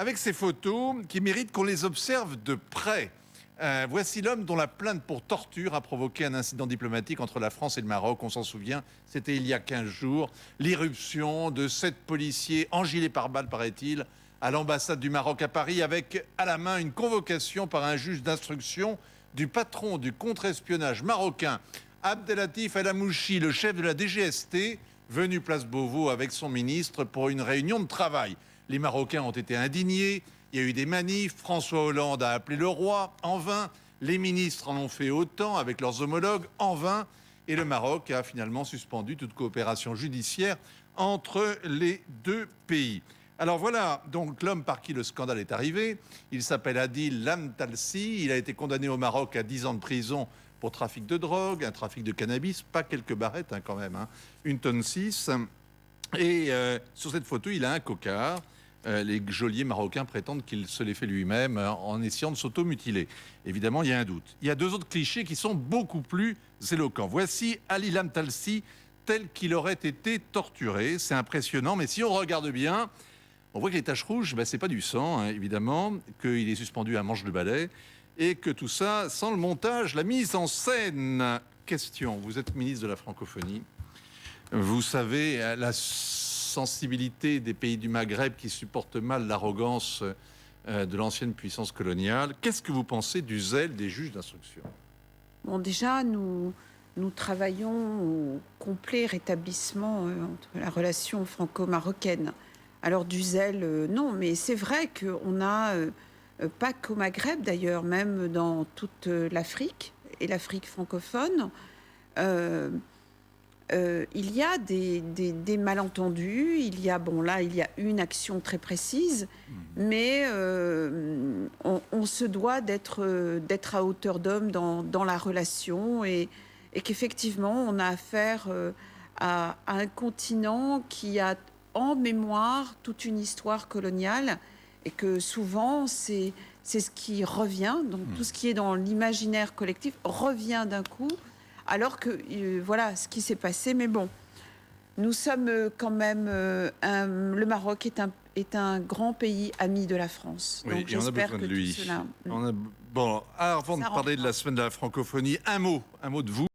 avec ces photos qui méritent qu'on les observe de près. Voici l'homme dont la plainte pour torture a provoqué un incident diplomatique entre la France et le Maroc. On s'en souvient, c'était il y a 15 jours. L'irruption de 7 policiers engilés par balles, paraît-il, à l'ambassade du Maroc à Paris, avec à la main une convocation par un juge d'instruction du patron du contre-espionnage marocain, Abdellatif El Amouchi, le chef de la DGST, venu place Beauvau avec son ministre pour une réunion de travail. Les Marocains ont été indignés, il y a eu des manifs, François Hollande a appelé le roi, en vain. Les ministres en ont fait autant avec leurs homologues, en vain. Et le Maroc a finalement suspendu toute coopération judiciaire entre les deux pays. Alors voilà donc l'homme par qui le scandale est arrivé. Il s'appelle Adil Lamtalsi. Il a été condamné au Maroc à 10 ans de prison pour trafic de drogue, un trafic de cannabis, pas quelques barrettes quand même, 1,6 tonne. Et sur cette photo, il a un cocard. Les geôliers marocains prétendent qu'il se l'est fait lui-même en essayant de s'auto-mutiler. Évidemment, il y a un doute. Il y a 2 autres clichés qui sont beaucoup plus éloquents. Voici Ali Lamtalsi tel qu'il aurait été torturé. C'est impressionnant, mais si on regarde bien, on voit que les taches rouges, c'est pas du sang, évidemment, qu'il est suspendu à manche de balai, et que tout ça sans le montage, la mise en scène. Question, vous êtes ministre de la francophonie. Vous savez la sensibilité des pays du Maghreb qui supportent mal l'arrogance de l'ancienne puissance coloniale. Qu'est-ce que vous pensez du zèle des juges d'instruction? Bon, déjà, nous travaillons au complet rétablissement entre la relation franco-marocaine. Alors du zèle, non, mais c'est vrai qu'on a, pas qu'au Maghreb d'ailleurs, même dans toute l'Afrique et l'Afrique francophone, il y a des malentendus, il y a une action très précise, mais on se doit d'être à hauteur d'homme dans la relation et qu'effectivement on a affaire à un continent qui a en mémoire toute une histoire coloniale et que souvent c'est ce qui revient, donc tout ce qui est dans l'imaginaire collectif revient d'un coup. Alors que voilà ce qui s'est passé, mais bon, nous sommes quand même le Maroc est un grand pays ami de la France. Oui, donc et on a j'espère besoin que de lui. tout cela. Bon, alors avant de parler de la semaine de la francophonie, un mot de vous.